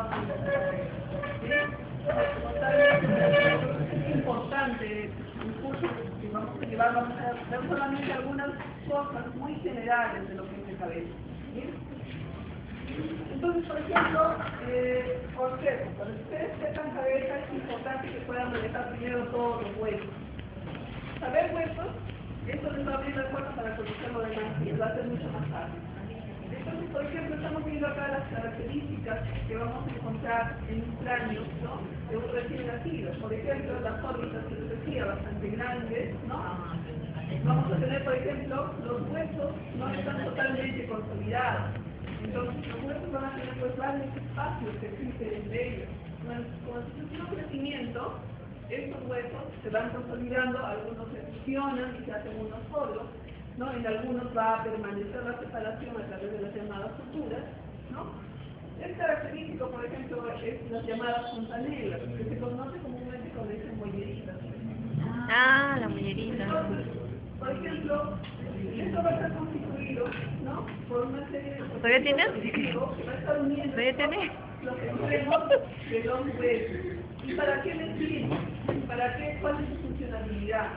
trabajo de la cabeza. ¿Sí? Es importante un curso que vamos a llevar, vamos a ver solamente algunas cosas muy generales de lo que es la cabeza. ¿Sí? Entonces, por ejemplo, conceptos. Cuando ustedes sepan cabeza, es importante que puedan manejar primero todos los huesos. Saber huesos, esto les va a abrir la puerta para conocer lo demás y les va a ser mucho más fácil. Entonces, por ejemplo, estamos viendo acá las características que vamos a encontrar en un cráneo, ¿no?, de un recién nacido. Por ejemplo, las órbitas que les decía, bastante grandes, ¿no? Vamos a tener, por ejemplo, los huesos no están totalmente consolidados. Entonces, los huesos van a tener pues varios espacios que existen entre ellos. Con el crecimiento, estos huesos se van consolidando, algunos se fusionan y se hacen unos solos, ¿no? En algunos va a permanecer la separación a través de las llamadas suturas, ¿no? Es característico, por ejemplo, es las llamadas fontanelas, que se conoce comúnmente como dicen molleritas. Ah, la mollerita. Entonces, por ejemplo, esto va a estar constituido, ¿no?, por una serie de ¿Todavía tienes? que va a estar uniendo ¿Todavía tienes? los extremos de los huesos. ¿Y para qué les sirve? ¿Para qué? ¿Cuál es su funcionalidad?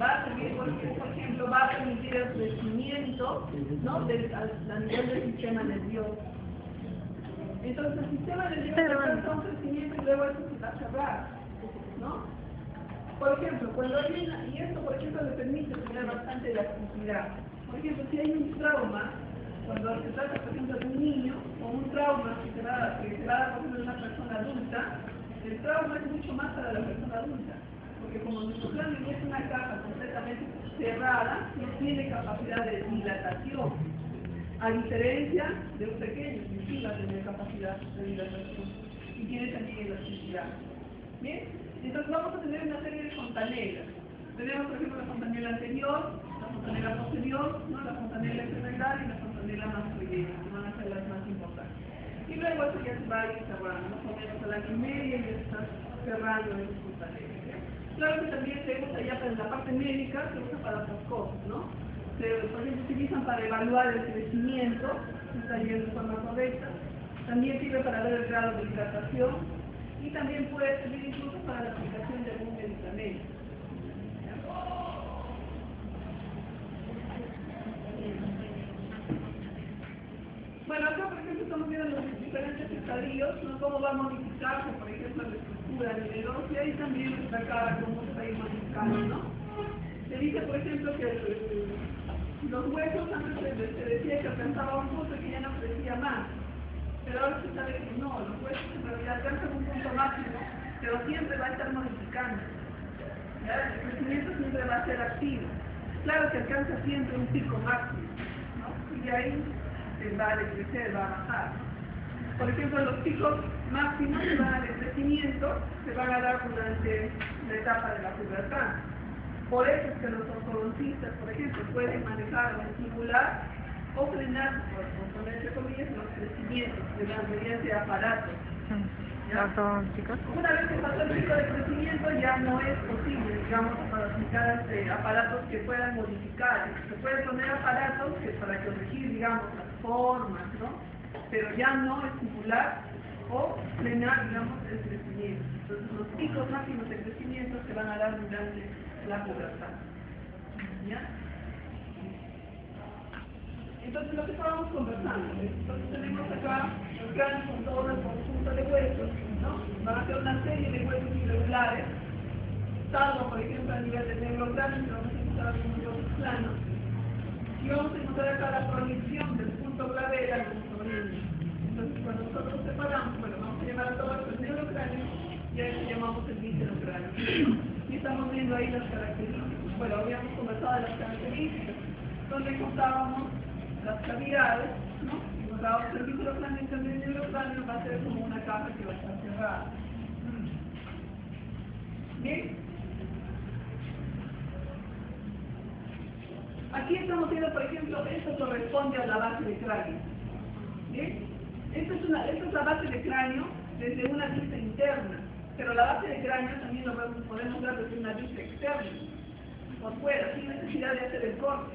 Va a servir, por ejemplo, va a permitir el crecimiento, ¿no?, a nivel del sistema nervioso. Entonces, el sistema nervioso alcanza un crecimiento y luego eso se va a cerrar, ¿no? Por ejemplo, cuando hay una, y esto, por ejemplo, le permite tener bastante elasticidad. Por ejemplo, si hay un trauma, cuando se trata, por ejemplo, de un niño, o un trauma que se va a dar, por ejemplo, de una persona adulta, el trauma es mucho más para la persona adulta. Porque como nuestro cráneo no es una caja completamente cerrada, no tiene capacidad de dilatación. A diferencia de un pequeño, que sí va a tener capacidad de dilatación. Y tiene también elasticidad. ¿Bien? Entonces vamos a tener una serie de fontanelas. Tenemos, por ejemplo, la fontanela anterior, la fontanela posterior, ¿no?, la fontanela external y la fontanela mastroidea, que van a ser las más importantes. Y luego eso ya se va a ir cerrando, más o menos a la y media y ya está cerrando esas fontanelas. Claro que también se usa ya para la parte médica, se usa para otras cosas, ¿no? Por ejemplo, se utilizan para evaluar el crecimiento, si está yendo de forma correcta. También sirve para ver el grado de hidratación y también puede servir incluso para la aplicación de algún medicamento. Bueno, acá por ejemplo estamos viendo los diferentes estadios, ¿no?, cómo va a modificarse, por ejemplo, la estructura a nivel óseo y también nuestra cara, cómo se va a ir modificando, ¿no? Se dice, por ejemplo, que los huesos antes se decía que alcanzaba un punto y que ya no crecía más. Pero ahora se sabe que no, los huesos en realidad alcanzan un punto máximo, pero siempre va a estar modificando. ¿Ya? El crecimiento siempre va a ser activo. Claro que alcanza siempre un pico máximo, ¿no? Y de ahí se va a decrecer, va a bajar, ¿no? Por ejemplo, los picos máximos que van al crecimiento se van a dar durante la etapa de la pubertad. Por eso es que los ortodoncistas, por ejemplo, pueden manejar o estimular o frenar, por poner entre comillas, los crecimientos mediante aparatos. Una vez que pasó el pico de crecimiento ya no es posible, digamos, para aplicar aparatos que puedan modificar. Se pueden poner aparatos que para corregir, digamos, las formas, ¿no? Pero ya no estimular o frenar, digamos, el crecimiento. Entonces los picos máximos de crecimiento se van a dar durante la pubertad. ¿Ya? Entonces lo que estábamos conversando, entonces tenemos acá los cráneos con todo el conjunto de huesos, ¿no? Van a ser una serie de huesos irregulares, salvo por ejemplo a nivel de neurocráneo, que vamos a encontrar algunos huesos planos, y vamos a encontrar acá la proyección del punto glabela de nuestro niño. Entonces cuando nosotros separamos, bueno, vamos a llamar a todo esto el neurocráneo y a eso llamamos el viscerocráneo. Y estamos viendo ahí las características. Bueno, habíamos conversado de las características, donde encontrábamos las cavidades, ¿no? Encontrábamos el viscerocráneo, y también el neurocráneo va a ser como una caja que va a estar cerrada. ¿Bien? Aquí estamos viendo, por ejemplo, esto corresponde a la base de cráneo. ¿Bien? Esta es la base de cráneo desde una vista interna, pero la base de cráneo también lo podemos ver desde una vista externa, por fuera, sin necesidad de hacer el corte.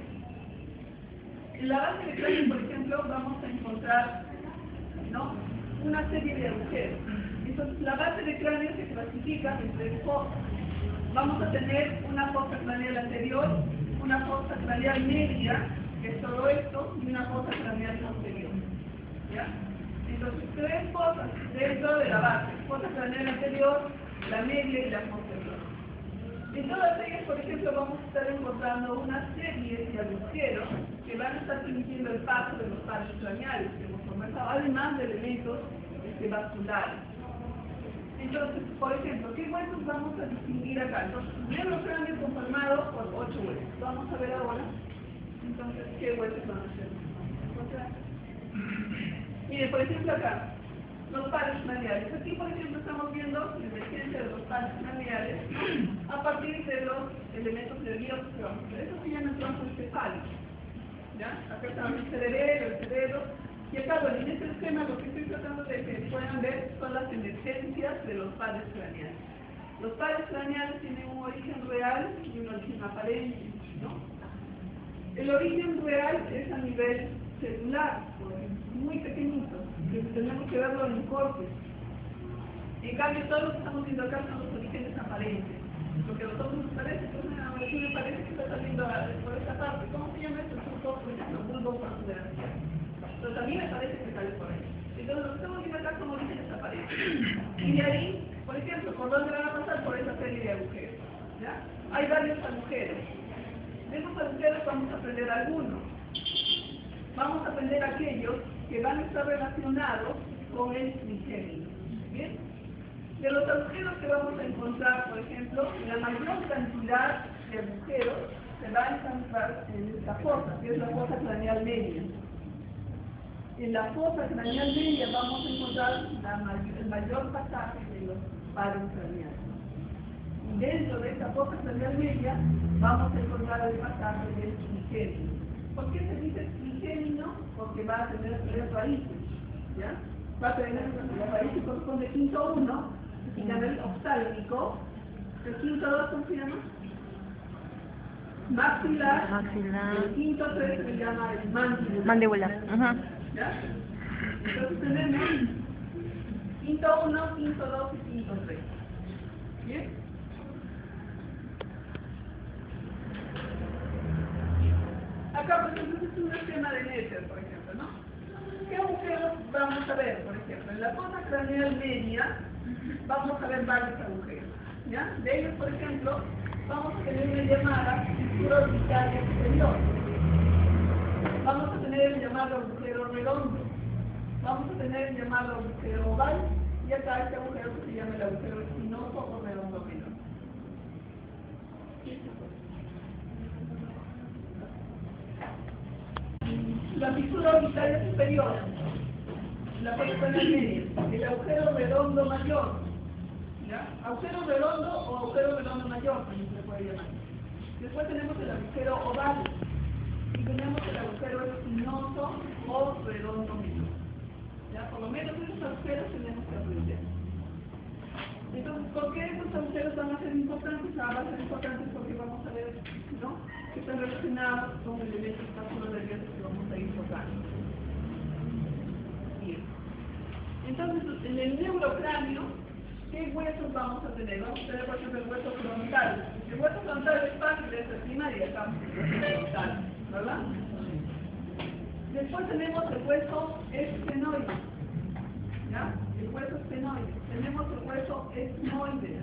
En la base de cráneo, por ejemplo, vamos a encontrar, ¿no?, una serie de agujeros. Entonces, la base de cráneo se clasifica en tres fosas. Vamos a tener una fosa craneal anterior, una fosa craneal media, que es todo esto, y una fosa craneal posterior. ¿Ya? Entonces, tres fosas dentro de la base: fosa craneal anterior, la media y la posterior. En todas ellas, por ejemplo, vamos a estar encontrando una serie de agujeros que van a estar permitiendo el paso de los pares craneales que hemos conversado, además de elementos vasculares. Entonces, por ejemplo, ¿qué huesos vamos a distinguir acá? Entonces, el neurocráneo conformado por 8 huesos. Vamos a ver ahora, entonces, ¿qué huesos van a ser? Mire, por ejemplo, acá, los pares craneales. Aquí, por ejemplo, estamos viendo la emergencia de los pares craneales a partir de los elementos nerviosos que vamos a ver. Eso se llama tronco encefálico. ¿Ya? Acá está el cerebro. Y acá, bueno, en este esquema lo que estoy tratando de que puedan ver son las emergencias de los pares craneales. Los pares craneales tienen un origen real y un origen aparente, ¿no? El origen real es a nivel celular, muy pequeñito, que tenemos que verlo en cortes. En cambio, todos los que estamos viendo acá son los orígenes aparentes. Lo que a nosotros nos parece, pues una molécula me parece que está saliendo por esta parte. ¿Cómo se llama esto? Es un poco, el bulbo vascular. Pero también me parece que sale por ahí. Entonces, lo que estamos viendo acá son orígenes aparentes. Y de ahí, por ejemplo, ¿por dónde van a pasar? Por esa serie de agujeros. ¿Ya? Hay varios agujeros. De esos agujeros vamos a aprender algunos. Vamos a aprender aquellos que van a estar relacionados con el trigémino. ¿Bien? De los agujeros que vamos a encontrar, por ejemplo, la mayor cantidad de agujeros se va a encontrar en esta fosa, que es la fosa craneal media. En la fosa craneal media vamos a encontrar el mayor pasaje de los pares craneales. Y dentro de esta fosa craneal media vamos a encontrar el pasaje del trigémino. ¿Por qué se dice trigémino? Porque va a tener tres raíces. ¿Ya? Va a tener la raíz que corresponde al quinto 1, que se llama el oftálmico. El quinto 2, ¿cómo se llama? Maxilar. El quinto 3 se llama el mandibular. Mandíbula. ¿Ya? Entonces tenemos quinto 1, quinto 2 y quinto 3. ¿Bien? Acá, por ejemplo, este es un esquema de Netter, por ejemplo, ¿no? ¿Qué agujeros vamos a ver, por ejemplo? En la fosa craneal media vamos a ver varios agujeros, ¿ya? De ellos, por ejemplo, vamos a tener una llamada fisura orbitaria superior. Vamos a tener el llamado agujero redondo. Vamos a tener el llamado agujero oval. Y acá este agujero que se llama el agujero espinoso o redondo menor. La fisura orbitaria superior, la fosa craneal media, el agujero redondo mayor, ¿ya? Agujero redondo o agujero redondo mayor, también se puede llamar. Después tenemos el agujero oval y tenemos el agujero espinoso o redondo menor. ¿Ya? Por lo menos esos agujeros tenemos que aprender. Entonces, ¿por qué estos agujeros van a ser importantes? Van a ser importantes porque vamos a ver, ¿no?, que están relacionados con elementos vasculonerviosos que vamos a ir tocando. Bien. Entonces, en el neurocráneo, ¿qué huesos vamos a tener? Vamos a tener, por ejemplo, el hueso frontal. El hueso frontal es fácil de estimar y acá el hueso frontal, ¿verdad? Después tenemos el hueso esfenoide. ¿Ya? El hueso esfenoide. Tenemos el hueso etmoide.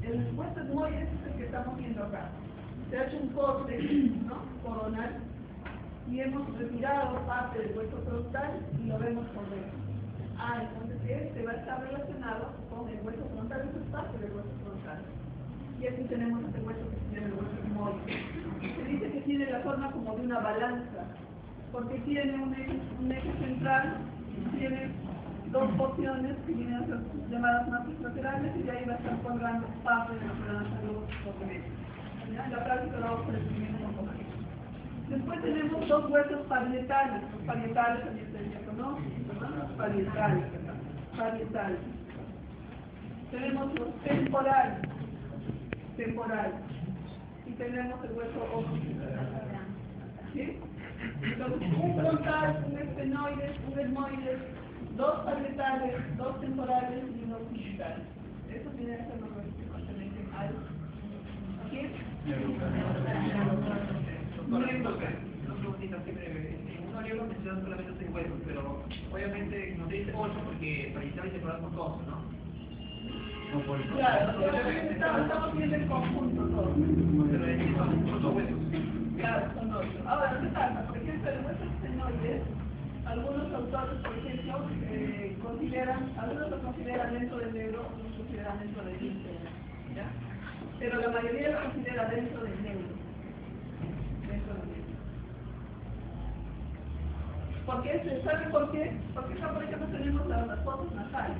El hueso etmoide es el que estamos viendo acá. Se ha hecho un corte, ¿no?, coronal, y hemos retirado parte del hueso frontal y lo vemos por dentro. Entonces este va a estar relacionado con el hueso frontal, eso es parte del hueso frontal. Y aquí tenemos este hueso que se llama el hueso etmoide. Se dice que tiene la forma como de una balanza, porque tiene un eje central, tiene dos porciones que vienen a ser llamadas matrices laterales y de ahí va a estar colgando parte de la balanza de los documentos. En la práctica lo vamos a describir un poco más. Después tenemos dos huesos parietales. Los parietales también se conocen, ¿verdad? Parietales. Tenemos los temporales. Y tenemos el hueso occipital. ¿Sí? Entonces, un frontal, un esfenoide, un etmoide, 2 parietales, 2 temporales y 1 occipital. Eso tiene que ser lo que pertenece al... ¿Quién? Una preguntita así breve. Un audiólogo menciona solamente 6 huesos, pero obviamente nos dice 8 porque para iniciar y separar por todos, ¿no? Claro, estamos viendo el conjunto todo. Pero son 8 huesos. Claro, son 8. Ahora, ¿qué pasa? Por ejemplo, el hueso estenoides, algunos autores, por ejemplo, algunos lo consideran dentro del neuro, otros lo consideran dentro del íntegro, ¿ya? Pero la mayoría lo considera dentro del neuro. Dentro del neuro. ¿Saben por qué? Porque acá, por ejemplo, tenemos las fosas nasales.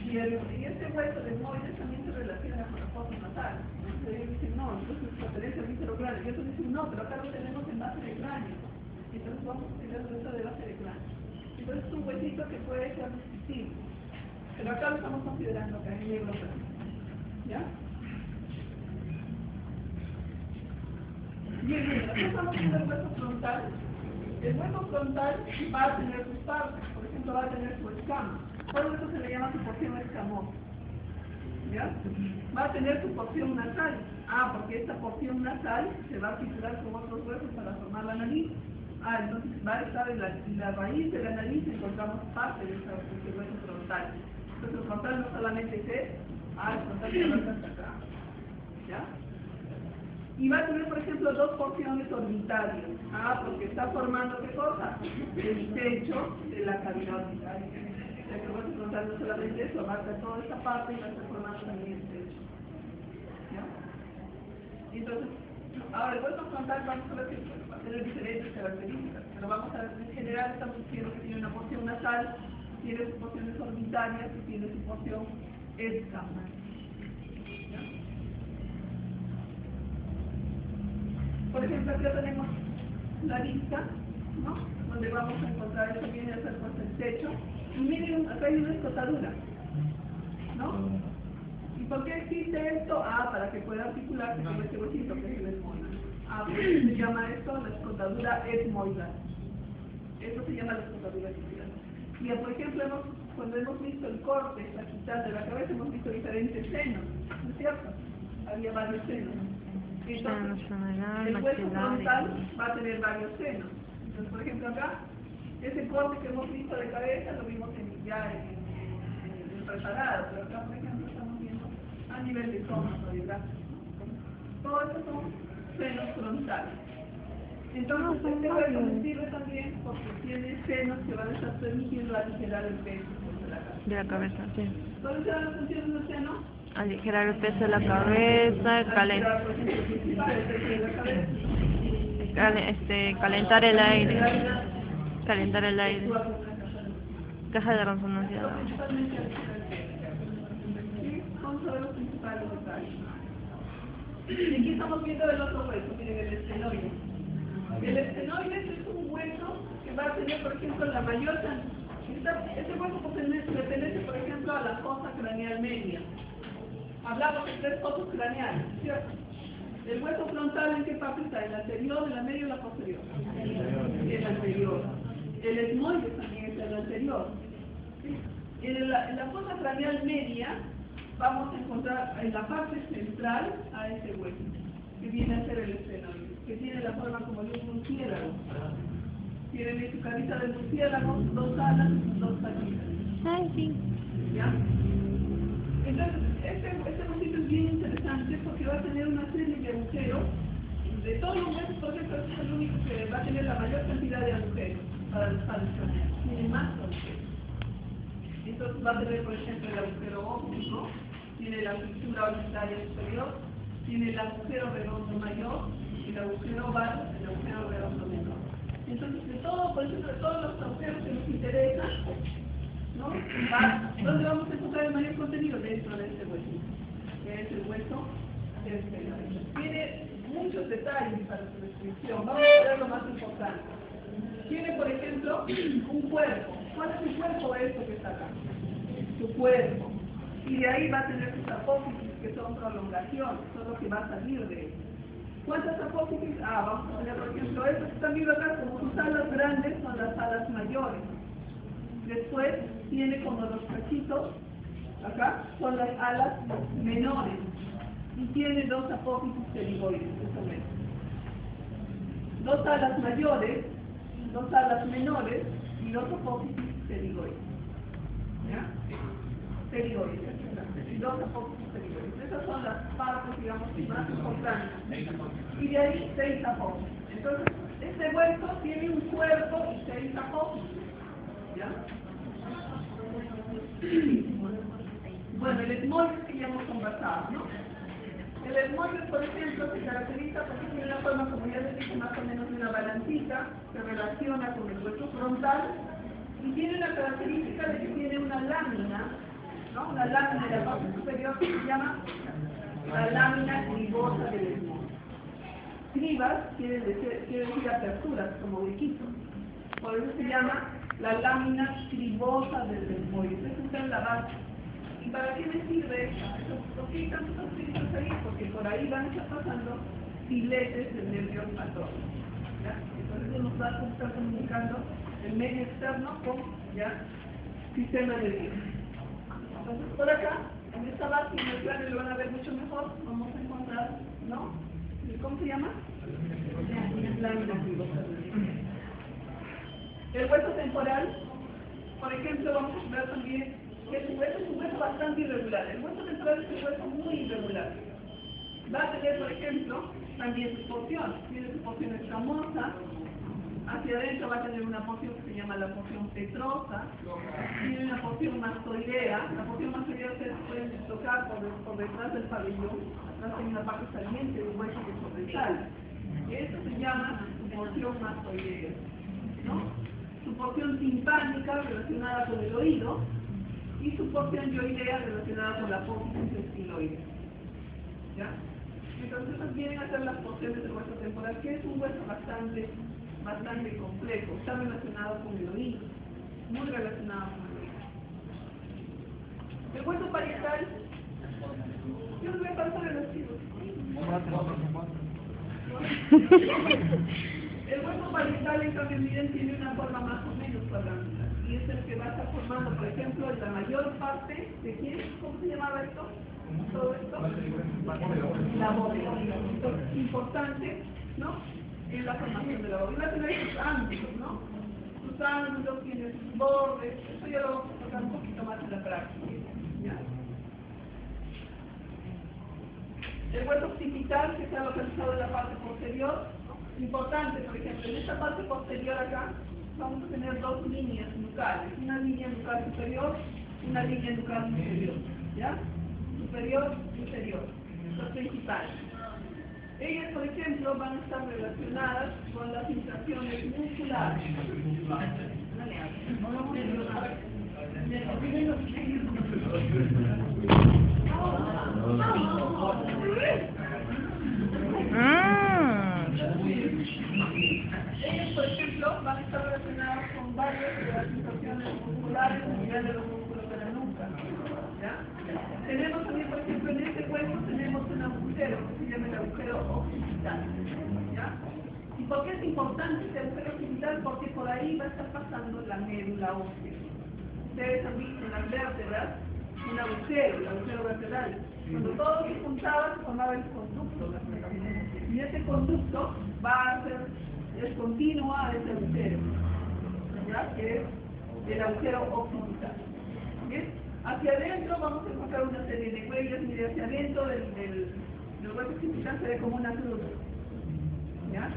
Y este hueso de etmoides también se relaciona con las fosas nasales. Entonces ellos dicen, no, entonces pertenece al víscero cráneo. Y otros dicen, no, pero acá lo tenemos en base de cráneo. Entonces vamos a tener el hueso de base de cráneo. Entonces es un huesito que puede ser distintivo. Pero acá lo estamos considerando acá en negro cráneo. ¿Ya? Bien, acá estamos viendo el hueso frontal. El hueso frontal va a tener sus partes, por ejemplo, va a tener su escama. Por eso se le llama su porción escamosa. ¿Ya? Va a tener su porción nasal. Porque esta porción nasal se va a articular con otros huesos para formar la nariz. Entonces va a estar en la raíz de la nariz, encontramos parte de ese hueso frontal. Entonces el frontal no solamente es el frontal se va hasta acá. ¿Ya? Y va a tener, por ejemplo, 2 porciones orbitarias. Porque está formando, ¿qué cosa? El techo de la cavidad orbitaria. El hueso frontal no solamente eso, abarca toda esta parte y va a estar formando también el techo. ¿Ya? Entonces, ahora el hueso frontal vamos a ver que va a tener diferentes características, pero vamos a ver, en general estamos diciendo que tiene una porción nasal, tiene sus porciones orbitarias y tiene su porción escamal. Por ejemplo, aquí tenemos la vista, ¿no? Donde vamos a encontrar, eso viene a ser pues el techo. Y miren, acá hay una escotadura, ¿no? ¿Y por qué existe esto? Para que pueda articularse con este huesito que es el esmoidal. Por eso se llama esto la escotadura etmoidal. Eso se llama la escotadura etmoidal. Y por ejemplo, cuando hemos visto el corte, la quitada de la cabeza, hemos visto diferentes senos, ¿no es cierto? Había varios senos. Entonces, el hueso frontal va a tener varios senos. Entonces, por ejemplo, acá, ese corte que hemos visto de cabeza lo vimos ya en el preparado, pero acá, por ejemplo, estamos viendo a nivel de estómago, ¿verdad? Todos estos son senos frontales. Entonces, este hueso nos sirve también porque tiene senos que van a estar permitiendo aligerar el peso de la cabeza, sí. ¿Cuáles son las funciones del seno? Aligerar el peso de la cabeza, calentar el aire. Calentar el aire. Caja de resonancia. Vamos a ver los principales detalles. Y aquí estamos viendo el otro hueso, miren, el estenoide. El estenoide es un hueso que va a tener, por ejemplo, la mayor cantidad. Este hueso pertenece, por ejemplo, a la fosa craneal media. Hablamos de 3 fosas craneales, ¿cierto? El hueso frontal, ¿en qué parte está? ¿El anterior, el medio o la posterior? El anterior. El etmoide también es el anterior. En la fosa craneal media vamos a encontrar en la parte central a ese hueso, que viene a ser el estenoide, que tiene la forma como de un murciélago. Tiene su cabeza de murciélago, 2 alas y 2 patitas. Sí. ¿Ya? Entonces, este huesito es bien interesante porque va a tener una serie de agujeros. De todos los huesos, por ejemplo, este es el único que va a tener la mayor cantidad de agujeros para los craneales. Tiene más agujeros. Entonces va a tener, por ejemplo, el agujero óptico, tiene la fisura orbitaria superior, tiene el agujero redondo mayor, el agujero oval, el agujero redondo menor. Entonces, de todo, por ejemplo, de todos los agujeros que nos interesan, ¿no? ¿Dónde vamos a encontrar el mayor contenido? Dentro de este hueso, que es el hueso estenoide. Tiene muchos detalles para su descripción. Vamos a ver lo más importante. Tiene, por ejemplo, un cuerpo. ¿Cuál es el cuerpo de esto que está acá? Su cuerpo. Y de ahí va a tener sus apófisis, que son prolongaciones, son lo que va a salir de él. ¿Cuántas apófisis? Vamos a tener, por ejemplo, estas que están viendo acá, como sus alas grandes, son las alas mayores. después tiene como los cachitos, acá, son las alas menores. Y tiene dos apófisis pterigoides, dos alas mayores, dos alas menores y dos apófisis pterigoides. ¿Ya? Pterigoides, y dos apófisis pterigoides. Esas son las partes, digamos, más importantes. Y de ahí 6 apófisis. Entonces, este hueso tiene un cuerpo y 6 apófisis. ¿Ya? Bueno, el esmoides que ya hemos conversado, ¿no? El esmoides, por ejemplo, se caracteriza porque tiene una forma, como ya les dije, más o menos de una balancita, se relaciona con el hueso frontal y tiene la característica de que tiene una lámina, ¿no? Una lámina de la parte superior que se llama la lámina cribosa del esmoides. Cribas quiere decir aperturas, como huequitos. Por eso se llama la lámina cribosa del esmoides. Esa es la base. ¿Y para qué me sirve esto? ¿Por qué hay tantos arterios ahí? Porque por ahí van a estar pasando filetes del nervio atómico. Entonces eso nos va a estar comunicando el medio externo con sistema nervioso. Entonces por acá, en esta base, en el plano lo van a ver mucho mejor, vamos a encontrar, ¿no? ¿Cómo se llama? Lámina cribosa del esmoides. El hueso temporal, por ejemplo, vamos a ver también que el hueso es un hueso bastante irregular. El hueso temporal es un hueso muy irregular. Va a tener, por ejemplo, también su porción. Tiene su porción escamosa. Hacia adentro va a tener una porción que se llama la porción petrosa. Tiene una porción mastoidea. La porción mastoidea ustedes pueden tocar por detrás del pabellón. Atrás hay una parte saliente de un hueso que sobresale. Esto se llama su porción mastoidea, ¿no? Su porción timpánica relacionada con el oído y su porción yoidea relacionada con la apófisis estiloide. ¿Ya? Entonces esas vienen a ser las porciones del hueso temporal, que es un hueso bastante complejo. Está relacionado con el oído, muy relacionado con el oído. El hueso parietal, yo les voy a pasar el archivo. El hueso parietal, en cambio, miren, tiene una forma más o menos cuadrangular. Y es el que va a estar formando, por ejemplo, la mayor parte de quién, ¿cómo se llamaba esto? Todo esto, la bóveda. Entonces, es importante, ¿no? En la formación de la bóveda. Tiene sus ángulos, ¿no? Sus ángulos, tiene sus bordes. Esto ya lo vamos a tocar un poquito más en la práctica. ¿Ya? El hueso occipital, que está localizado en la parte posterior. Importante, por ejemplo, en esta parte posterior acá vamos a tener dos líneas nucales, una línea nucal superior y una línea nucal inferior, ¿ya? Superior, inferior, los principales. Ellas, por ejemplo, van a estar relacionadas con las sensaciones musculares. Ellos, por ejemplo, van a estar relacionados con varias de las sensaciones musculares a nivel de los músculos de la nuca. ¿Ya? Tenemos también, por ejemplo, en este hueso tenemos un agujero que se llama el agujero occipital. ¿Ya? ¿Y por qué es importante este agujero occipital? Porque por ahí va a estar pasando la médula ósea. Ustedes han visto en las vértebras un agujero, el agujero vertebral. Cuando todo se juntaba, se formaba el conducto vertebral. Y ese conducto va a ser continua a ese agujero, ¿ya? Que es el agujero occipital. ¿Bien? Hacia adentro vamos a encontrar una serie de huellas. Mire, hacia adentro del hueso occipital se ve como una cruz. ¿Ya?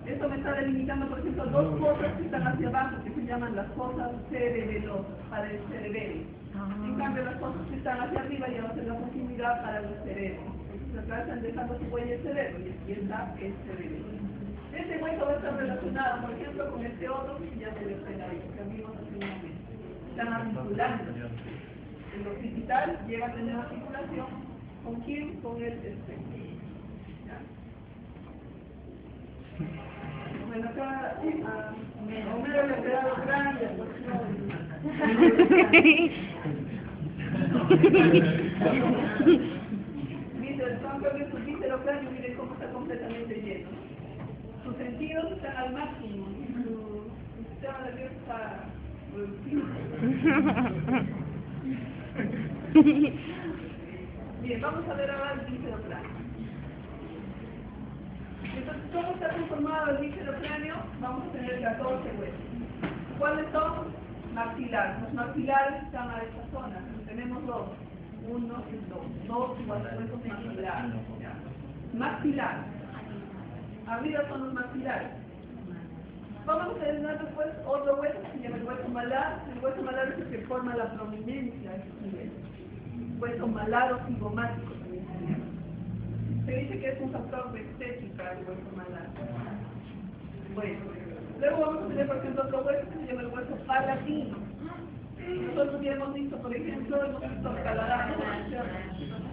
Esto me está delimitando, por ejemplo, dos fosas que están hacia abajo, que se llaman las fosas cerebelosas, para el cerebelo. En cambio, las fosas que están hacia arriba ya va a ser la continuidad para los cerebros. Entonces, acá están dejando su huella el cerebro y aquí está el cerebelo. Este hueso va a estar relacionado, por ejemplo, con este otro que se llama el escenario, que vimos hace un momento. Están articulando. El occipital llega a tener articulación. ¿Con quién? Con el espectro. Bueno, acá a Homero le ha quedado grande, pues Dice, el tronco de su víscero cráneo, miren cómo está completamente lleno. Sus sentidos están al máximo, su sistema nervioso está reducido. Bien, vamos a ver ahora el viscerocráneo. Entonces, ¿cómo está conformado el viscerocráneo? Vamos a tener 14 huesos. ¿Cuáles son? Maxilares. Los maxilares están a esta zona. Tenemos dos. Uno y dos. Dos huesos maxilares. Maxilares. Arriba son los maxilares. Vamos a tener después otro hueso que se llama el hueso malar. El hueso malar es el que forma la prominencia de este nivel. Hueso malar o cigomático también se llama. Se dice que es un factor de estética el hueso malar. Bueno, luego vamos a tener por ejemplo otro hueso que se llama el hueso palatino. Nosotros ya hemos visto, por ejemplo, hemos visto el paladar,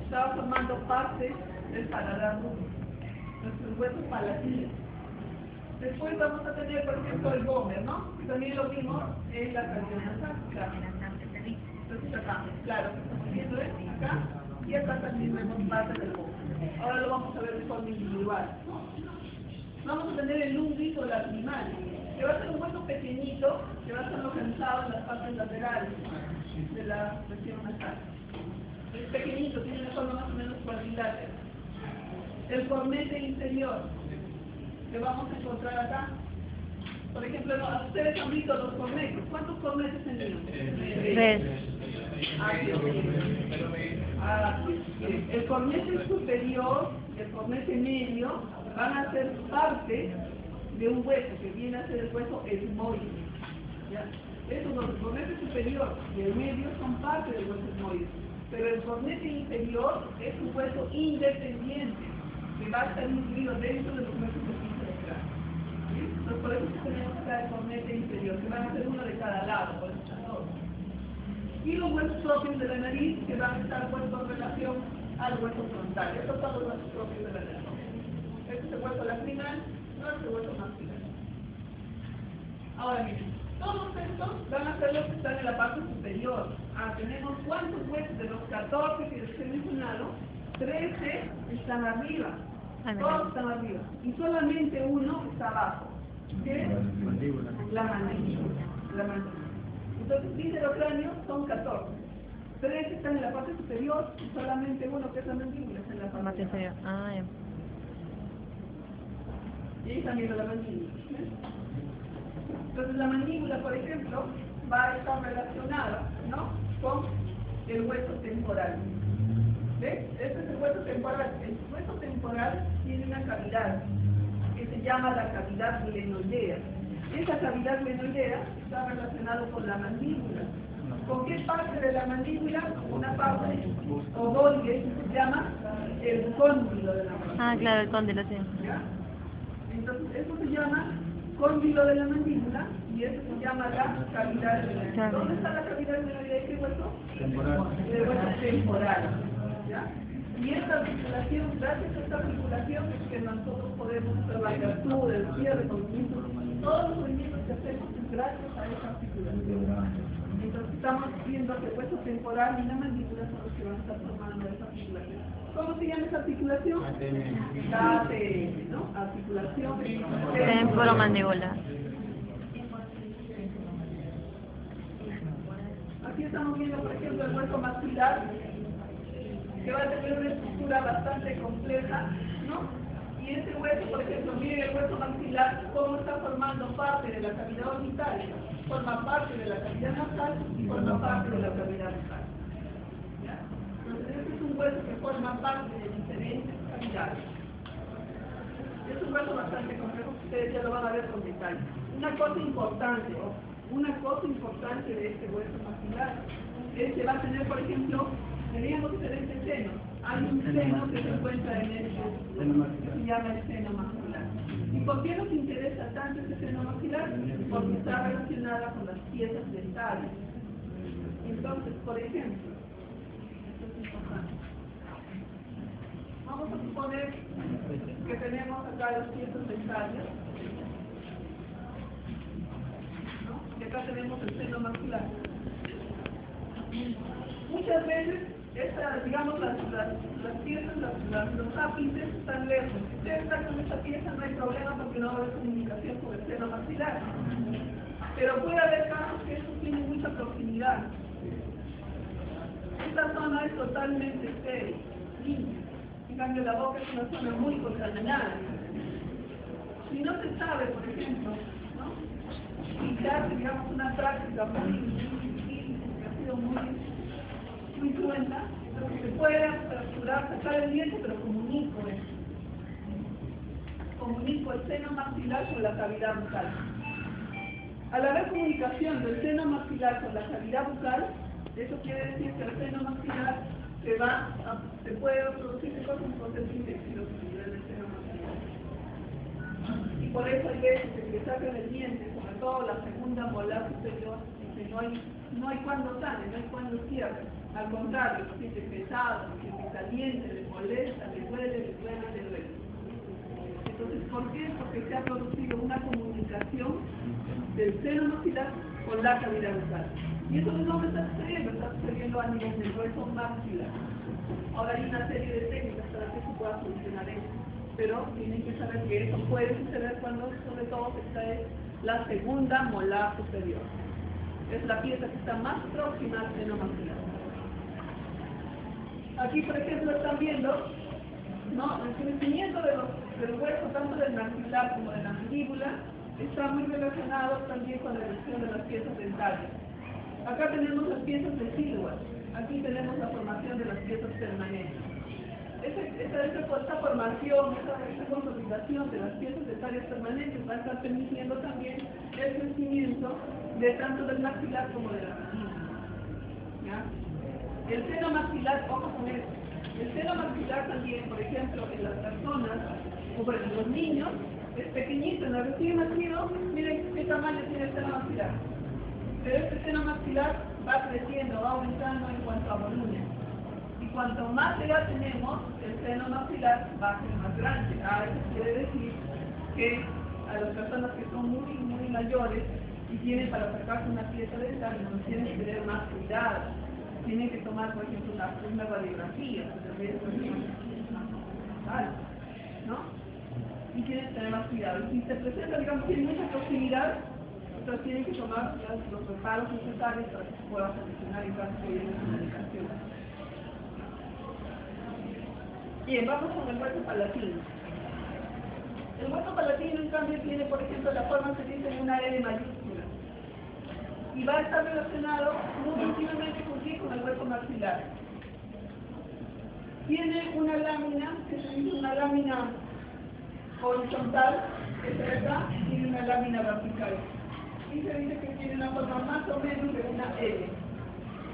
estaba formando parte del paladar, nuestro hueso palatino. Después vamos a tener, por ejemplo, el gómer, ¿no? También lo vimos en la cavidad nasal. Entonces acá, claro, estamos viendo acá, y acá también vemos parte del gómer. Ahora lo vamos a ver de forma individual. Vamos a tener el lúbrico lacrimal, que va a ser un hueso pequeñito, que va a estar localizado en las partes laterales de la región nasal. Es pequeñito, tiene una forma más o menos cuadrilátera. El cornete inferior, que vamos a encontrar acá. Por ejemplo, ustedes han visto los cornetes. ¿Cuántos cornetes tenemos? 3. El cornete superior y el cornete medio van a ser parte de un hueso que viene a ser el hueso esmoide. Esos dos, el cornete superior y el medio son parte del hueso esmoide. Pero el cornete inferior es un hueso independiente que va a estar incluido dentro de los huesos de viscerocráneo. Entonces, por eso tenemos acá el cornete inferior, que van a ser uno de cada lado, por eso están todos. Y los huesos propios de la nariz, que van a estar puestos en relación al hueso frontal. Estos son los huesos propios de la nariz. Este es el hueso lacrimal, no es el hueso maxilar. Ahora miren, todos estos van a ser los que están en la parte superior. Tenemos cuántos huesos de los 14 que les he mencionado, 13 están arriba. Todos están arriba. Y solamente uno está abajo. ¿Qué es? La mandíbula. Entonces, viscerocráneo son 14. 3 están en la parte superior y solamente uno, que es la mandíbula, está en la parte inferior. Ah, ya. Y ahí también la mandíbula. Entonces, la mandíbula, por ejemplo, va a estar relacionada, ¿no?, con el hueso temporal. ¿Ves? Este es el hueso temporal. El hueso temporal tiene una cavidad que se llama la cavidad glenoidea. Esa cavidad glenoidea está relacionada con la mandíbula. ¿Con qué parte de la mandíbula? Una parte ovoide que se llama el cóndilo de la mandíbula. Ah, claro, el cóndilo, sí. ¿Ya? Entonces, eso se llama cóndilo de la mandíbula y eso se llama la cavidad glenoidea. Claro. ¿Dónde está la cavidad glenoidea? ¿Qué hueso? Temporal. El hueso temporal. ¿Ya? Y esta articulación, gracias a esta articulación, es que nosotros podemos hacer la apertura, el cierre, todos los movimientos que hacemos es gracias a esa articulación. Entonces estamos viendo que el hueso temporal y la mandíbula son los que van a estar formando esa articulación. ¿Cómo se llama esa articulación? ATM, ¿no? Articulación Temporomandibular. Aquí estamos viendo, por ejemplo, el hueso maxilar, que va a tener una estructura bastante compleja, ¿no? Y este hueso, por ejemplo, miren el hueso maxilar, cómo está formando parte de la cavidad orbital, forma parte de la cavidad nasal y forma parte de la cavidad nasal. ¿Ya? Entonces, este es un hueso que forma parte de diferentes cavidades. Es un hueso bastante complejo, ustedes ya lo van a ver con detalle. Una cosa importante de este hueso maxilar es que va a tener, por ejemplo, teníamos diferentes senos. Hay un seno que se encuentra en este, que se llama el seno maxilar. ¿Y por qué nos interesa tanto este seno maxilar? Porque está relacionada con las piezas dentales. Entonces, por ejemplo, esto es importante. Vamos a suponer que tenemos acá las piezas dentales, ¿no? Y acá tenemos el seno maxilar. Muchas veces, digamos, las piezas, los ápices están lejos. Si usted está con esta pieza no hay problema porque no va a haber comunicación con el seno maxilar. Pero puede haber casos que esto tiene mucha proximidad. Esta zona es totalmente estéril, limpia. En cambio, la boca es una zona muy contaminada. Si no se sabe, por ejemplo, ¿no? Y se hace, digamos, una práctica muy difícil, que ha sido muy cruenta, entonces se puede fracturar, sacar el diente, pero comunico eso. Comunico el seno maxilar con la cavidad bucal. Al haber comunicación del seno maxilar con la cavidad bucal, eso quiere decir que el seno maxilar se puede producir un proceso infeccioso a nivel del seno maxilar. Y por eso hay veces que sacan el diente, sobre todo la segunda molar superior, y que no hay cuando sane, no hay cuando cierre. Al contrario, lo siente pesado, lo siente caliente, le molesta, le duele. Entonces, ¿por qué? Porque se ha producido una comunicación del seno maxilar con la cavidad bucal. Y eso no está sucediendo a nivel del hueso maxilar. Ahora hay una serie de técnicas para que se pueda solucionar eso. Pero tienen que saber que eso puede suceder cuando, sobre todo, se extrae la segunda molar superior. Es la pieza que está más próxima al seno maxilar. Aquí, por ejemplo, están viendo, ¿no? El crecimiento del hueso, tanto del maxilar como de la mandíbula, está muy relacionado también con la erección de las piezas dentarias. Acá tenemos las piezas deciduas, aquí tenemos la formación de las piezas permanentes. Esta formación, esta consolidación de las piezas dentarias permanentes va a estar permitiendo también el crecimiento de tanto del maxilar como de la mandíbula. ¿Ya? El seno maxilar, ojo con esto, el seno maxilar también, por ejemplo, en las personas, o bueno, en los niños, es pequeñito, en el recién nacido, miren qué tamaño tiene el seno maxilar. Pero este seno maxilar va creciendo, va aumentando en cuanto a volumen. Y cuanto más edad tenemos, el seno maxilar va a ser más grande. Eso quiere decir que a las personas que son muy mayores y tienen para sacarse una pieza dental, no tienen que tener más cuidado. Tienen que tomar, por ejemplo, una radiografía, ¿no? Y tienen que tener más cuidado. Y si se presenta, digamos, tiene mucha proximidad, entonces tienen que tomar los reparos necesarios para que se pueda solucionar en caso de una medicación. Bien, vamos con el hueso palatino. El hueso palatino, en cambio, tiene, por ejemplo, la forma que dice en una L mayúscula. Y va a estar relacionado muy íntimamente con el hueso maxilar. Tiene una lámina, que se dice una lámina horizontal, que es esta, y tiene una lámina vertical. Y se dice que tiene una forma más o menos de una L.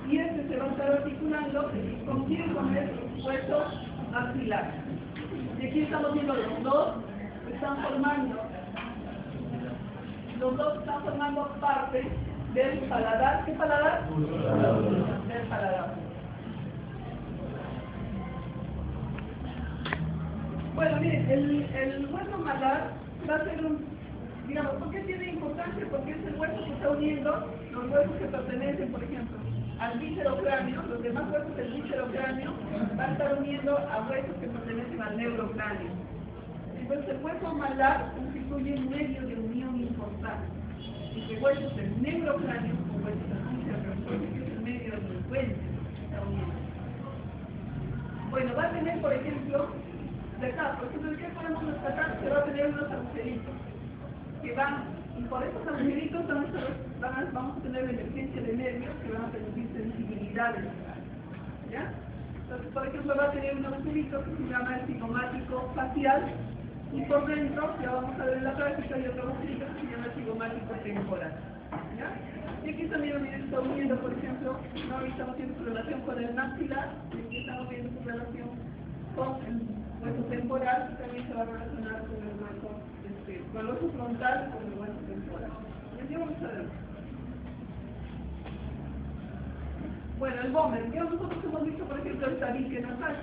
Y este se va a estar articulando con el hueso maxilar. Y aquí estamos viendo los dos están formando parte del paladar. ¿Qué paladar? Del paladar. Bueno, miren, el hueso malar va a ser digamos, ¿por qué tiene importancia? Porque es el hueso que está uniendo los huesos que pertenecen, por ejemplo, al víscerocráneo, los demás huesos del víscerocráneo van a estar uniendo a huesos que pertenecen al neurocráneo. Entonces el hueso malar constituye un medio de unión importante. Entre huesos del neurocráneo con huesos del víscerocráneo, que es el medio del puente que está uniendo. Bueno, va a tener, por ejemplo, de acá, por ejemplo, ¿qué podemos destacar? Que va a tener unos agujeritos que van, y por esos agujeritos vamos a tener emergencia de nervios que van a permitir sensibilidad del lugar. ¿Ya? Entonces, por ejemplo, va a tener un agujerito que se llama el cigomático facial, y por dentro, ya vamos a ver en la práctica, hay otro agujerito que se llama el cigomático temporal. ¿Ya? Y aquí también está uniendo, por ejemplo, ¿no? Ahí estamos viendo su relación con el maxilar, y aquí estamos viendo su relación con el hueso temporal, y también se va a relacionar con el hueso frontal con el hueso temporal. ¿Ya vamos a ver? Bueno, el vómer. Nosotros hemos visto, por ejemplo, el tabique nasal.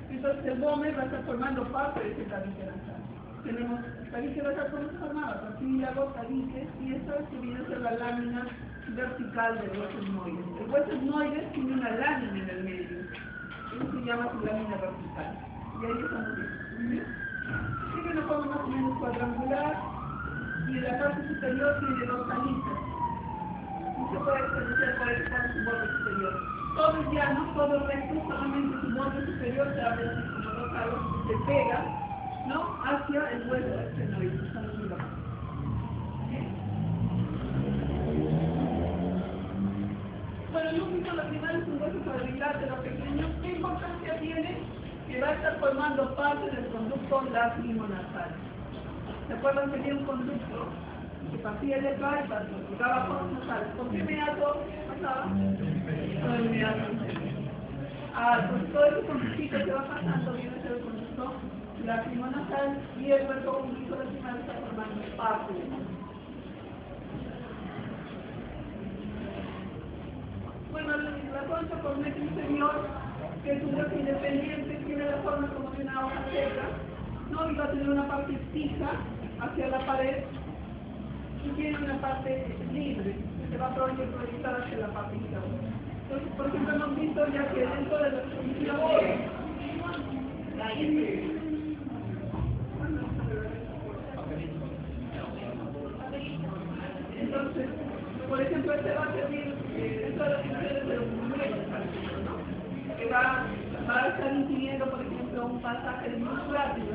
Entonces el vómer va a estar formando parte de ese tabique nasal. Tenemos el tabique nasal, ¿cómo se formaba? Cartílago, tabique, y esta que viene a ser la lámina vertical del hueso etmoides. El hueso etmoides tiene una lámina en el medio. Eso se llama su lámina vertical. Y ahí estamos viendo. Tiene una forma más o menos cuadrangular, y en la parte superior tiene dos alitas. Y se puede diferenciar por eso con su borde superior. Todo es llano, todo recto, solamente su borde superior se abre así como dos alas, se pega, ¿no?, hacia el hueso del senoide. Bueno, el único lacrimal es un hueso cuadrilátero pequeño. ¿Qué importancia tiene? Que va a estar formando parte del conducto lacrimonasal. ¿Se acuerdan que tenía un conducto que partía de acá y llegaba por los nasales? ¿Por qué meato pasaba? Por el meato. Pues todo ese conductito que va pasando viene a ser el conducto lacrimonasal y el cuerpo conducto lacrimal está formando parte de él. Bueno, la concha por metro inferior, que es un hueso independiente, tiene la forma como de una hoja seca, ¿no? Y va a tener una parte fija hacia la pared y tiene una parte libre, que se va a proyectar hacia la parte izquierda. Entonces, por ejemplo, hemos visto ya que dentro de las condiciones entonces, por ejemplo, este va a servir dentro de las condiciones de los movimientos, ¿no?, que va a estar impidiendo, por ejemplo, un pasaje muy rápido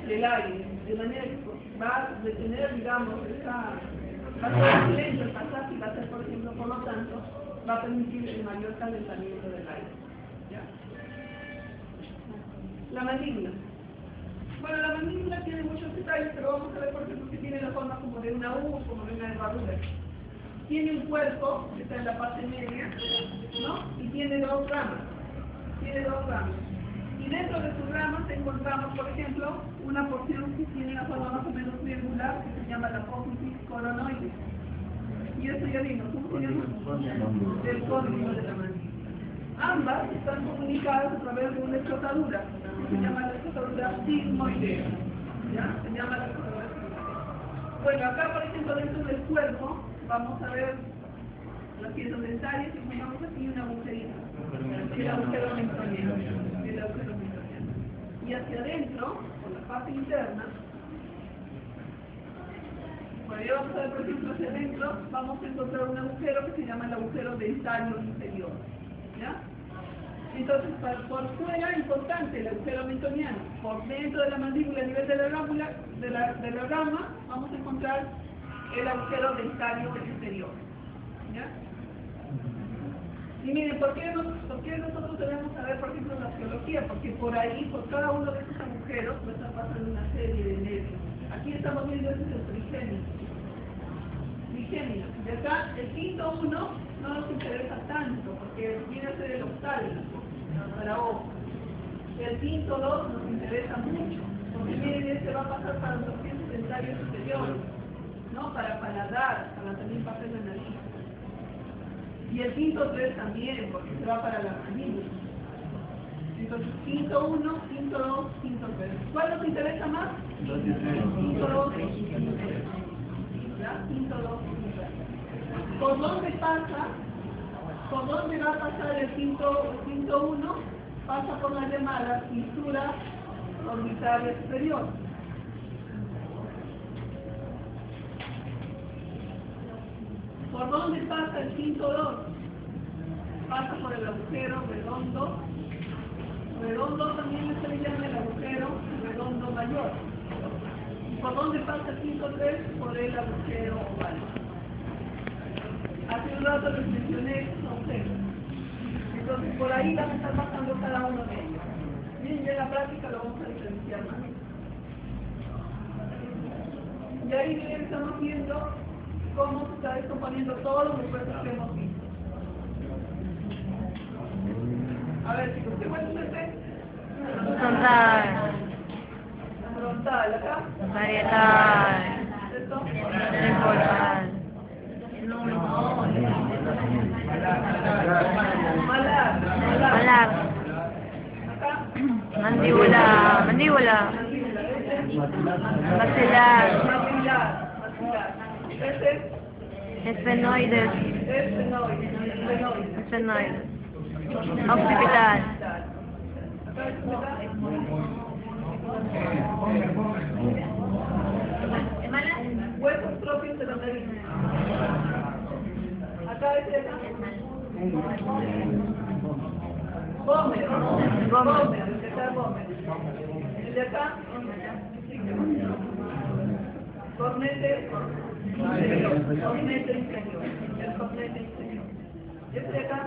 del aire, de manera que va a detener, digamos, va a ser silencio el pasaje y va a ser, por ejemplo, por lo tanto, va a permitir el mayor calentamiento del aire. ¿Ya? La mandíbula. Bueno, la mandíbula tiene muchos detalles, pero vamos a ver, por ejemplo, que tiene la forma como de una U, como de una herradura. Tiene un cuerpo, que está en la parte media, ¿no? Y tiene dos ramas. Y dentro de sus ramas encontramos, por ejemplo, una porción que tiene una forma más o menos triangular, que se llama la apófisis coronoide. Y eso ya vimos, ¿cómo se llama? El cóndilo de la mandíbula. Ambas están comunicadas a través de una escotadura, que se llama la escotadura sigmoidea. ¿Ya? Se llama la escotadura sigmoidea. Bueno, acá, por ejemplo, dentro del cuerpo, vamos a ver las piezas dentarias y ponemos aquí un agujerito, el agujero mentoniano. Y hacia adentro, por la parte interna, bueno, ya vamos a ver, por ejemplo, hacia adentro, vamos a encontrar un agujero que se llama el agujero dentario inferior. ¿Ya? Entonces, por fuera, importante, el agujero mentoniano. Por dentro de la mandíbula, a nivel de la rama, vamos a encontrar el agujero dentario inferior. ¿Ya? Y miren, ¿por qué nosotros debemos saber, por ejemplo, la geología? Porque por ahí, por cada uno de estos agujeros, va a estar pasando una serie de nervios. Aquí estamos viendo ese es el trigémino. De acá, el quinto uno no nos interesa tanto, porque viene a ser el oftálmico, para ojo. El quinto 2 nos interesa mucho, porque miren, este va a pasar para los dientes dentarios superiores, ¿no? Para paladar, para también pasar la nariz. Y el quinto 3 también, porque se va para la mandíbula. Entonces, quinto 1, quinto 2, quinto 3. ¿Cuál nos interesa más? Quinto 2 y quinto 3. ¿Ya? Quinto 2 y quinto 3. ¿Por dónde pasa? ¿Por dónde va a pasar el quinto 1? Pasa por la llamada fisura orbitaria superior. ¿Por dónde pasa el quinto 2? Pasa por el agujero redondo. Redondo también se le llama el agujero redondo mayor. ¿Por dónde pasa el quinto 3? Por el agujero oval. Hace un rato les mencioné estos agujeros. Entonces por ahí van a estar pasando cada uno de ellos. Bien, ya en la práctica lo vamos a diferenciar más. Y ahí bien estamos viendo cómo se está descomponiendo todos los huesos que hemos visto. A ver, chicos, ¿qué hueso es este? Frontal. Frontal, acá. Parietal. ¿Esto? Temporal. Malar. Malar. Acá. Mandíbula. Maxilar. Esfenoides. Occipital. Huesos propios de la nariz. Acá es acá. Gómez. El de acá Gómez. El de acá. Cornete inferior. El cornete inferior. Este de acá.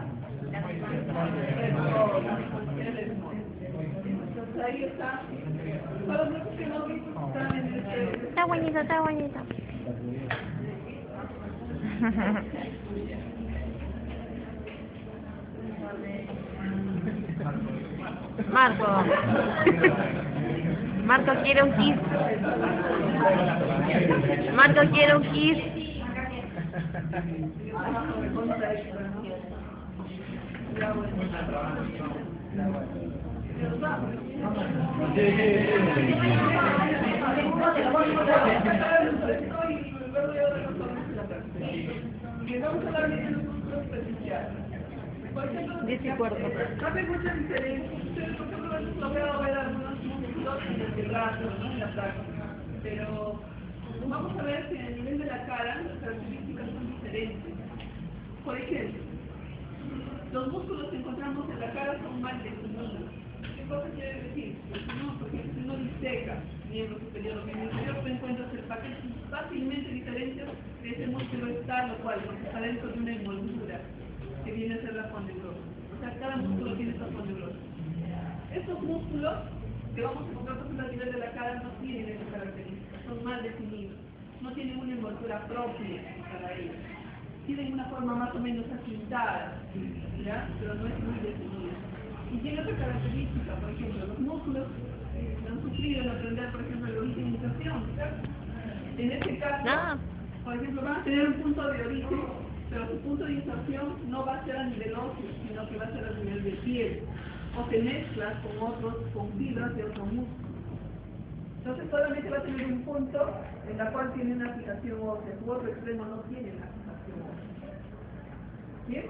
El esmol. Entonces ahí está. Para los que no están en este. Está bonito, está bonito. Marco quiere un kiss. Marco quiere un kiss. Llegamos a la línea de los músculos superficiales. Por ejemplo, hace mucha diferencia. Ustedes, por ejemplo, lo veo ver algunos músculos en el brazo, ¿no? En la práctica. Pero vamos a ver si a nivel de la cara las características son diferentes. Por ejemplo, los músculos que encontramos en la cara son mal definidos. ¿Qué cosa quiere decir? Pues no, porque si uno diseca miembro superior o miembro inferior, tú encuentras el paquete fácilmente diferencias de ese músculo está, lo cual está dentro de una envoltura que viene a ser la foneurosa. O sea, cada músculo tiene esta foneurosa. Estos músculos que vamos a encontrar a nivel de la cara no tienen esa característica, son mal definidos, no tienen una envoltura propia para ellos. Tienen una forma más o menos acintada, ¿ya? Pero no es muy definida. Y tiene otra característica, por ejemplo, los músculos han sufrido en aprender, por ejemplo, la origen-inserción. En este caso, por ejemplo, van a tener un punto de origen, pero su punto de inserción no va a ser a nivel óseo, sino que va a ser a nivel de piel, o se mezcla con fibras de otro músculo. Entonces solamente va a tener un punto en la cual tiene una fijación ósea, su otro extremo no tiene la fijación ósea. ¿Bien?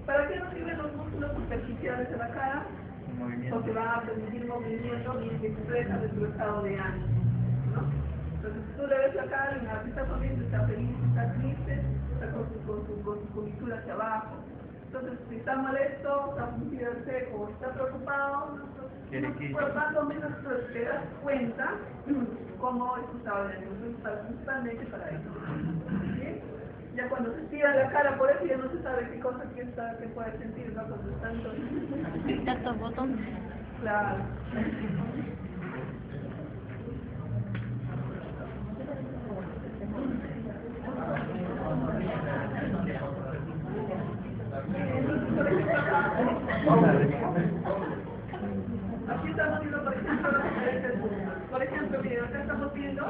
¿Para qué nos sirven los músculos superficiales de la cara? Porque van a permitir movimiento y se expresa de su estado de ánimo, ¿no? Entonces tú le ves la cara, en la que está sonriendo, está feliz, está triste, está con su comisura hacia abajo. Entonces, si está molesto, está fruncido el cejo, o está preocupado, pues más o menos te das cuenta cómo es su estado de ánimo. Entonces, principalmente para eso. ¿Sí? Ya cuando se tira la cara por eso ya no se sabe qué cosa que puede sentir, ¿no? Cuando está entonces... Tantos botones. Claro. Aquí estamos viendo, por ejemplo, los diferentes músculos. Por ejemplo, miren, acá estamos viendo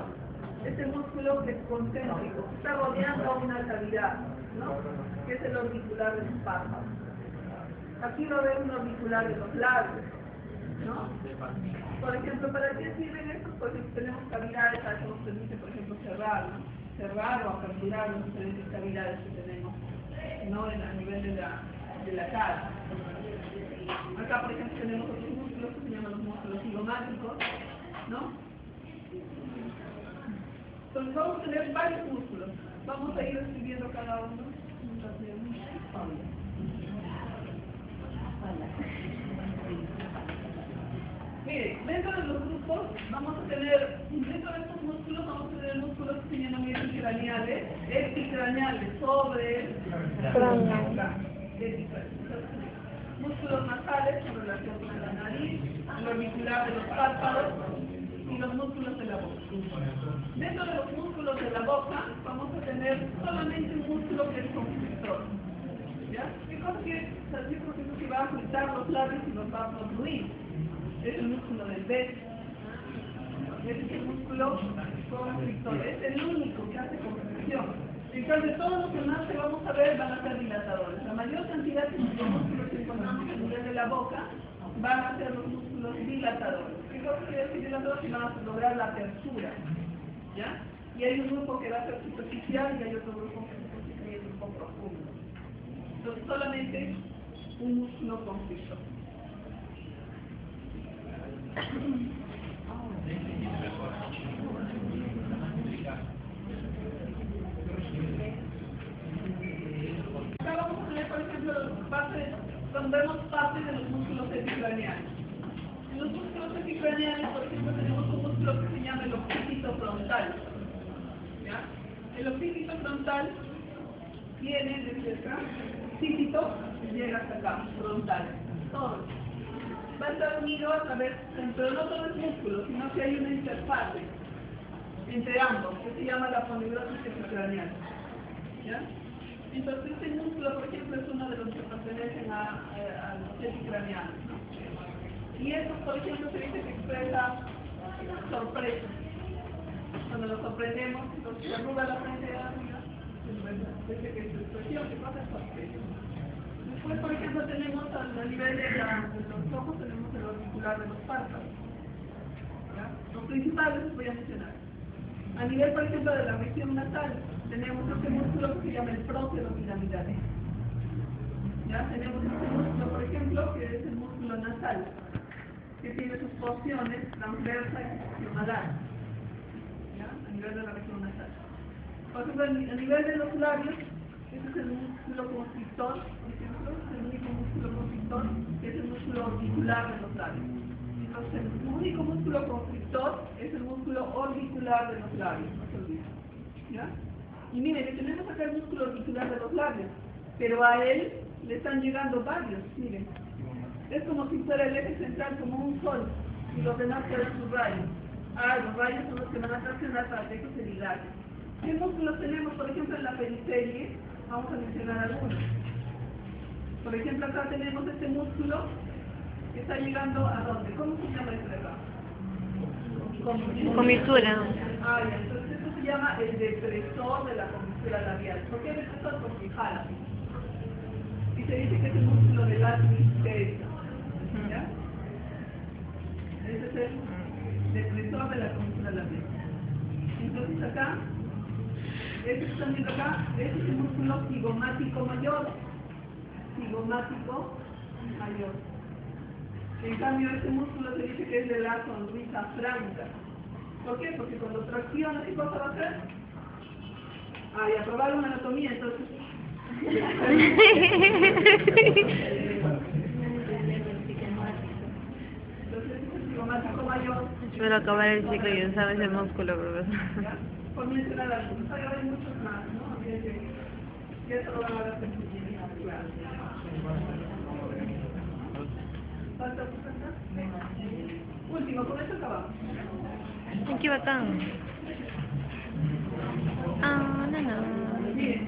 este músculo que es concéntrico, que está rodeando una cavidad, ¿no? Que es el orbicular de los párpados. Aquí lo ven un orbicular de los labios, ¿no? Por ejemplo, ¿para qué sirven estos? Porque tenemos cavidades, a eso nos permite, por ejemplo, cerrar, ¿no? Cerrar o aperturar las diferentes cavidades que tenemos, ¿no? A nivel de la cara. Acá, por ejemplo, tenemos otros músculos que se llaman los músculos cigomáticos, ¿no? Entonces vamos a tener varios músculos. Vamos a ir escribiendo cada uno. Mire, dentro de los grupos vamos a tener, dentro de estos músculos vamos a tener músculos que se llaman epicraneales, sobre el músculos nasales en relación con la nariz, el orbicular de los párpados y los músculos de la boca. Dentro de los músculos de la boca vamos a tener solamente un músculo que es constrictor. ¿Ya? ¿Qué cosa quiere decir? Porque es que va a agitar los labios y los va a fluir. Es el músculo del beso. Es el músculo constrictor. Es el único que hace constricción. En cambio, todos los demás que vamos a ver van a ser dilatadores. La mayor cantidad de músculos que encontramos a nivel de la boca van a ser los músculos dilatadores. ¿Qué cosa quiere decir dilatadores? Que van a lograr la apertura. ¿Ya? Y hay un grupo que va a ser superficial y hay otro grupo que es un poco profundo. Entonces, solamente un músculo constrictor. ejemplo, cuando vemos parte de los músculos epicraniales. En los músculos epicraniales, por ejemplo, tenemos un músculo que se llama el occipito frontal. ¿Ya? El occipito frontal viene desde acá, occipito, y llega hasta acá, frontal. Todo. Va a estar unido a través, pero no todo es músculo, sino que hay una interfase entre ambos, que se llama la polibrosis epicranial. ¿Ya? Entonces, este músculo, por ejemplo, es uno de los que pertenecen a los epicranianos, ¿no? Y esto, por ejemplo, se dice que expresa sorpresa. Cuando lo sorprendemos, entonces se arruga la frente de arriba, dice que es su expresión, que pasa sorpresa. Después, por ejemplo, tenemos a nivel de los ojos, tenemos el auricular de los párpados. ¿Ya? Los principales los voy a mencionar. A nivel, por ejemplo, de la región nasal, tenemos este músculo que se llama el prócero piramidal. ¿Ya? Tenemos este músculo, por ejemplo, que es el músculo nasal, que tiene sus porciones transversa y seccional. ¿Ya? A nivel de la región nasal. Por ejemplo, a nivel de los labios, este es el músculo constrictor, por ejemplo, es el único músculo constrictor, que es el músculo orbicular de los labios. Entonces, el único músculo constrictor es el músculo orbicular de los labios, no se olviden. ¿Ya? Y miren, que tenemos acá el músculo orbicular de los labios, pero a él le están llegando varios, miren. Es como si fuera el eje central, como un sol, y los demás fueran sus rayos. Los rayos son los que van a traccionar para que esto se ligaje. ¿Qué músculos tenemos, por ejemplo, en la periferia? Vamos a mencionar algunos. Por ejemplo, acá tenemos este músculo que está llegando a dónde. ¿Cómo se llama este de acá? Comisura. Ya, entonces esto se llama el depresor de la comisura labial. ¿Por qué depresor? Porque jala. Y se dice que es el músculo del admisterio. ¿Ya? Ese es el depresor de la comisura labial. Entonces acá, este que están viendo acá, este es el músculo cigomático mayor. Cigomático mayor. En cambio, este músculo se dice que es de la sonrisa franca. ¿Por qué? Porque cuando tracciona, ¿qué cosa va a hacer? Y aprobaron anatomía, entonces. Entonces, es el cigomático mayor. Espero acabar el ciclo y usar ese músculo, profesor. ¿Ya? Por mencionar algunos. Hay muchos más, ¿no? Y eso lo van a ver en su clase. ¿Falta? Último, con esto acabamos. Qué bacán. No. Bien.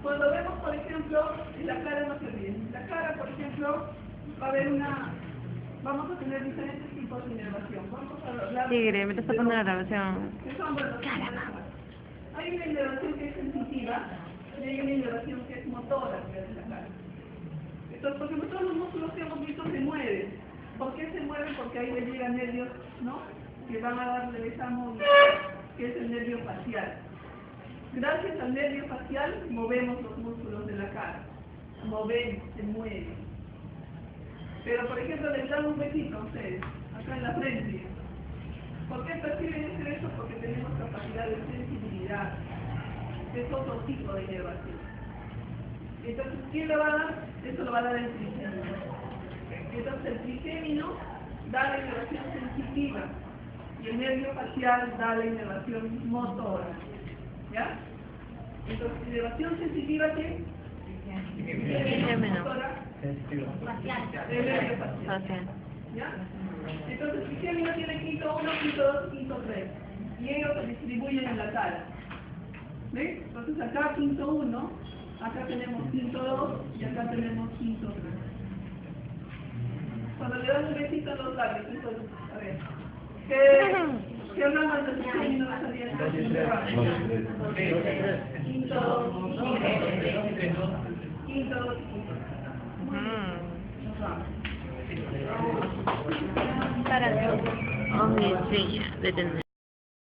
Cuando vemos, por ejemplo, la cara, no se olviden. La cara, por ejemplo, va a haber vamos a tener diferentes tipos de inervación. Vamos a hablar. Tigre, me está poniendo la grabación. Que son, bueno, hay una inervación que es sensitiva y hay una inervación que es motora, que es la cara. Entonces, por ejemplo, todos los músculos que hemos visto se mueven. ¿Por qué se mueven? Porque ahí le llegan nervios, ¿no? Que van a darle esa movilidad, que es el nervio facial. Gracias al nervio facial movemos los músculos de la cara. Movemos, se mueven. Pero, por ejemplo, les dan un besito a ustedes, acá en la frente. ¿Por qué perciben hacer eso? Porque tenemos capacidad de sensibilidad. Es otro tipo de inervación. Entonces, ¿quién le va a dar? Eso lo va a dar el trigémino. Entonces, el trigémino da la inervación sensitiva y el nervio facial da la inervación motora. ¿Ya? Entonces, inervación sensitiva, ¿qué? Trigémino. Motora. El nervio facial. ¿Ya? Entonces, el trigémino tiene quinto 1, quinto 2, quinto 3. Y ellos se distribuyen en la cara. ¿Ves? Entonces, acá quinto 1, acá tenemos quinto 2 y acá tenemos quinto 3. Cuando le dan un besito a los labios, entonces, a ver, ¿qué ramas del trigémino salían? Quinto 2, quinto 2, Para. Oh, mi estrella, detente.